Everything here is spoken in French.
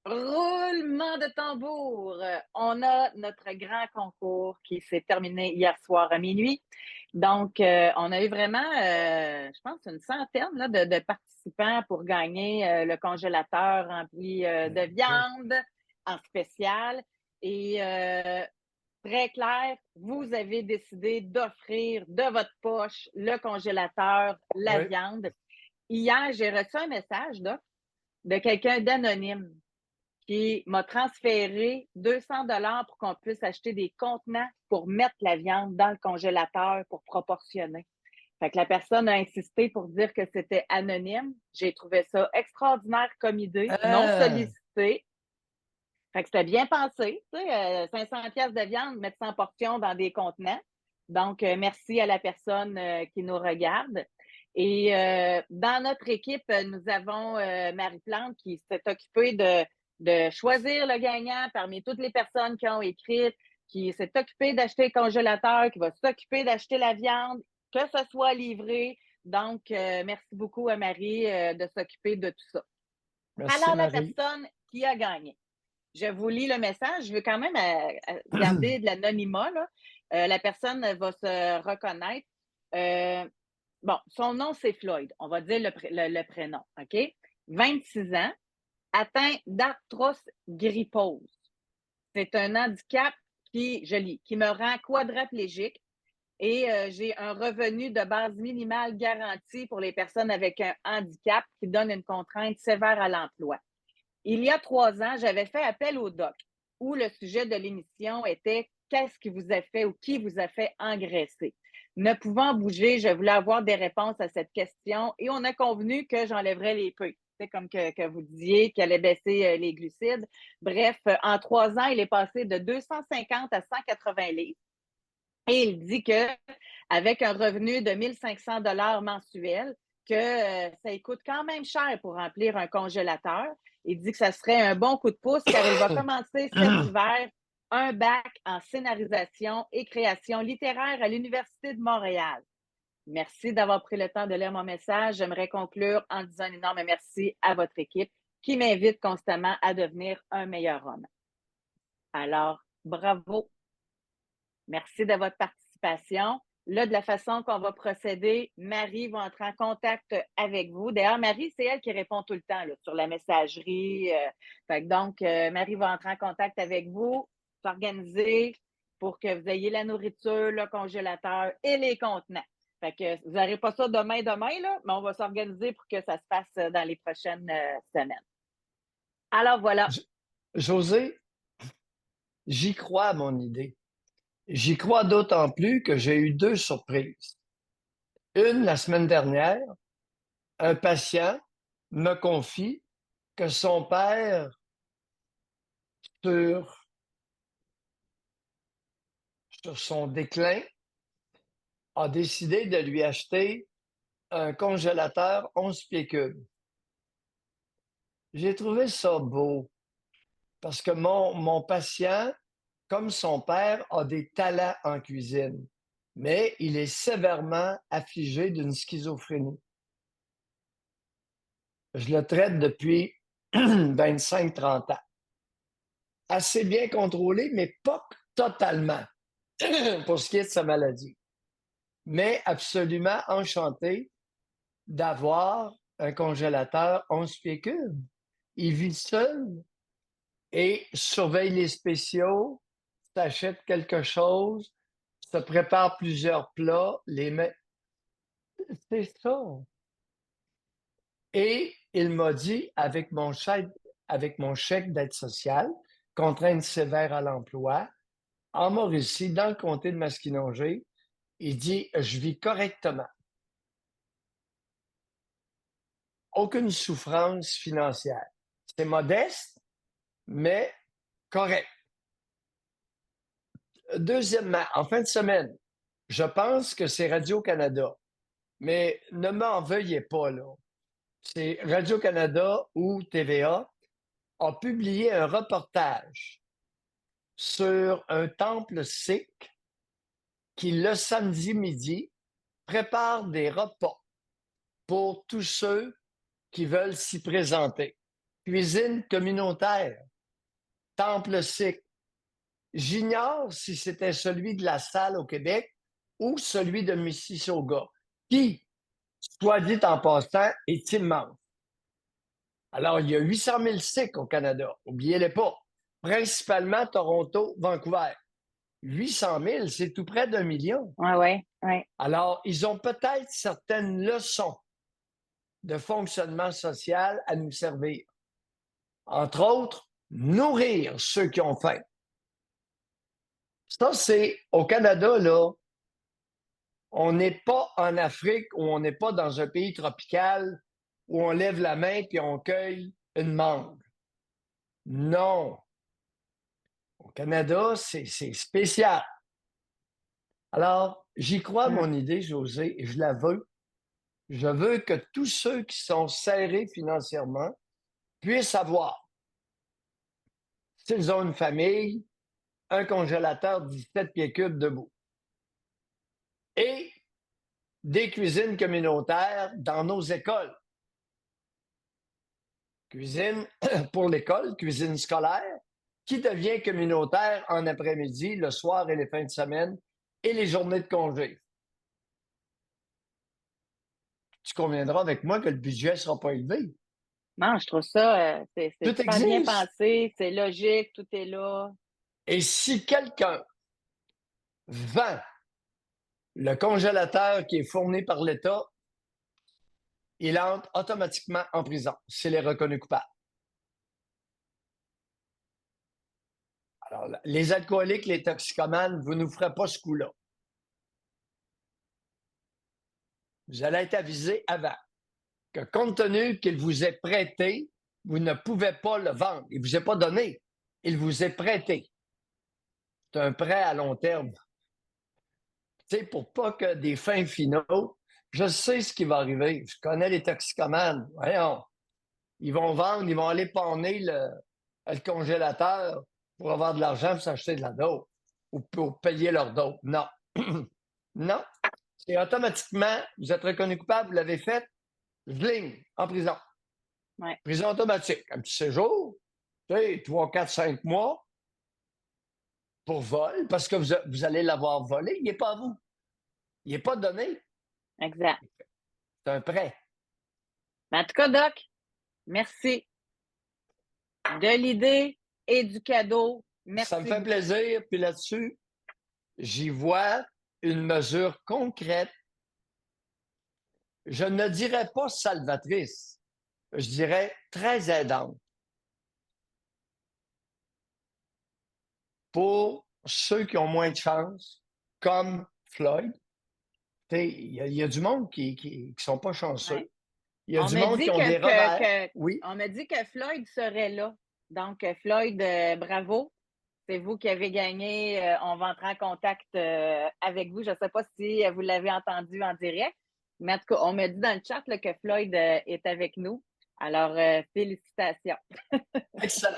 Roulement de tambour. On a notre grand concours qui s'est terminé hier soir à minuit. Donc, on a eu vraiment, je pense, une centaine là, de participants pour gagner le congélateur rempli de OK. viande en spécial. Et très clair, vous avez décidé d'offrir de votre poche le congélateur, la Oui. viande. Hier, j'ai reçu un message là, de quelqu'un d'anonyme qui m'a transféré 200 $ pour qu'on puisse acheter des contenants pour mettre la viande dans le congélateur pour proportionner. Fait que la personne a insisté pour dire que c'était anonyme. J'ai trouvé ça extraordinaire comme idée, non Ah! sollicité. Fait que c'était bien pensé, tu sais, 500 pièces de viande, mettre 100 portions dans des contenants. Donc, merci à la personne qui nous regarde. Et dans notre équipe, nous avons Marie-Plante qui s'est occupée de choisir le gagnant parmi toutes les personnes qui ont écrit, qui s'est occupée d'acheter le congélateur, qui va s'occuper d'acheter la viande, que ce soit livré. Donc, merci beaucoup à Marie de s'occuper de tout ça. Merci Alors, la Marie. personne qui a gagné. Je vous lis le message. Je veux quand même garder de l'anonymat. Là. La personne va se reconnaître. Euh, bon, son nom, c'est Floyd. On va dire le prénom. OK? 26 ans, atteint d'arthrose grippose. C'est un handicap qui, je lis, qui me rend quadraplégique et j'ai un revenu de base minimale garanti pour les personnes avec un handicap qui donne une contrainte sévère à l'emploi. Il y a 3 ans, j'avais fait appel au doc où le sujet de l'émission était qu'est-ce qui vous a fait ou qui vous a fait engraisser. Ne pouvant bouger, je voulais avoir des réponses à cette question et on a convenu que j'enlèverais les peu. C'est comme que vous disiez qu'il allait baisser les glucides. Bref, en 3 ans, il est passé de 250 à 180 livres. Et il dit que avec un revenu de 1 500 $ mensuel, que ça lui coûte quand même cher pour remplir un congélateur. Il dit que ça serait un bon coup de pouce car il va commencer cet hiver un bac en scénarisation et création littéraire à l'Université de Montréal. Merci d'avoir pris le temps de lire mon message. J'aimerais conclure en disant un énorme merci à votre équipe qui m'invite constamment à devenir un meilleur homme. Alors, bravo. Merci de votre participation. Là, de la façon qu'on va procéder, Marie va entrer en contact avec vous. D'ailleurs, Marie, c'est elle qui répond tout le temps là, sur la messagerie. Donc, Marie va entrer en contact avec vous, s'organiser pour que vous ayez la nourriture, le congélateur et les contenants. Fait que vous n'aurez pas ça demain, là, mais on va s'organiser pour que ça se passe dans les prochaines semaines. Alors voilà. J José, j'y crois à mon idée. J'y crois d'autant plus que j'ai eu 2 surprises. Une, la semaine dernière, un patient me confie que son père, sur sur son déclin, a décidé de lui acheter un congélateur 11 pieds cubes. J'ai trouvé ça beau parce que mon patient, comme son père, a des talents en cuisine, mais il est sévèrement affligé d'une schizophrénie. Je le traite depuis 25-30 ans. Assez bien contrôlé, mais pas totalement pour ce qui est de sa maladie. Mais absolument enchanté d'avoir un congélateur 11 pieds cubes. Il vit seul et surveille les spéciaux, s'achète quelque chose, se prépare plusieurs plats, les met. C'est ça. Et il m'a dit, avec mon chèque d'aide sociale, contrainte sévère à l'emploi, en Mauricie, dans le comté de Masquinongé, il dit, je vis correctement. Aucune souffrance financière. C'est modeste, mais correct. Deuxièmement, en fin de semaine, je pense que c'est Radio-Canada, mais ne m'en veuillez pas, là. C'est Radio-Canada ou TVA a publié un reportage sur un temple sikh qui, le samedi midi, prépare des repas pour tous ceux qui veulent s'y présenter. cuisine communautaire, temple sikh. J'ignore si c'était celui de La Salle au Québec ou celui de Mississauga, qui, soit dit en passant, est immense. Alors, il y a 800 000 Sikhs au Canada, n'oubliez-les pas, principalement Toronto, Vancouver. 800 000, c'est tout près d'1 million. Oui. Alors, ils ont peut-être certaines leçons de fonctionnement social à nous servir. Entre autres, nourrir ceux qui ont faim. Ça, c'est au Canada, là, on n'est pas en Afrique ou on n'est pas dans un pays tropical où on lève la main puis on cueille une mangue. Non. Au Canada, c'est spécial. Alors, j'y crois à mon idée, Josée, et je la veux. Je veux que tous ceux qui sont serrés financièrement puissent avoir, s'ils ont une famille, un congélateur 17 pieds cubes debout. Et des cuisines communautaires dans nos écoles. Cuisine pour l'école, cuisine scolaire, qui devient communautaire en après-midi, le soir et les fins de semaine et les journées de congé. Tu conviendras avec moi que le budget ne sera pas élevé. Non, je trouve ça, c'est Tout super bien existe. pensé, c'est logique, tout est là. Et si quelqu'un vend le congélateur qui est fourni par l'État, il entre automatiquement en prison s'il est reconnu coupable. Alors, les alcooliques, les toxicomanes, vous ne nous ferez pas ce coup-là. Vous allez être avisé avant que, compte tenu qu'il vous est prêté, vous ne pouvez pas le vendre. Il ne vous est pas donné. Il vous est prêté. C'est un prêt à long terme. Tu sais, pour pas que des fins finaux, je sais ce qui va arriver. Je connais les toxicomanes. Voyons. Ils vont vendre, ils vont aller panner le congélateur pour avoir de l'argent pour s'acheter de la dope ou pour payer leur dope. Non. Non. C'est automatiquement, vous êtes reconnu coupable, vous l'avez fait, zling, en prison. Ouais. Prison automatique. Un petit séjour, tu sais, 3, 4, 5 mois pour vol, parce que vous allez l'avoir volé. Il n'est pas à vous. Il n'est pas donné. Exact. C'est un prêt. Mais en tout cas, Doc, merci de l'idée et du cadeau. Merci. Ça me fait plaisir. Puis là-dessus, j'y vois une mesure concrète. Je ne dirais pas salvatrice. Je dirais très aidante pour ceux qui ont moins de chance, comme Floyd. Il y a du monde qui sont pas chanceux. Ouais. Il y a On du me monde dit qui ont des revers. Oui. On m'a dit que Floyd serait là. Donc, Floyd, bravo. C'est vous qui avez gagné. On va entrer en contact avec vous. Je ne sais pas si vous l'avez entendu en direct, mais en tout cas, on m'a dit dans le chat là, que Floyd est avec nous. Alors, félicitations. Excellent.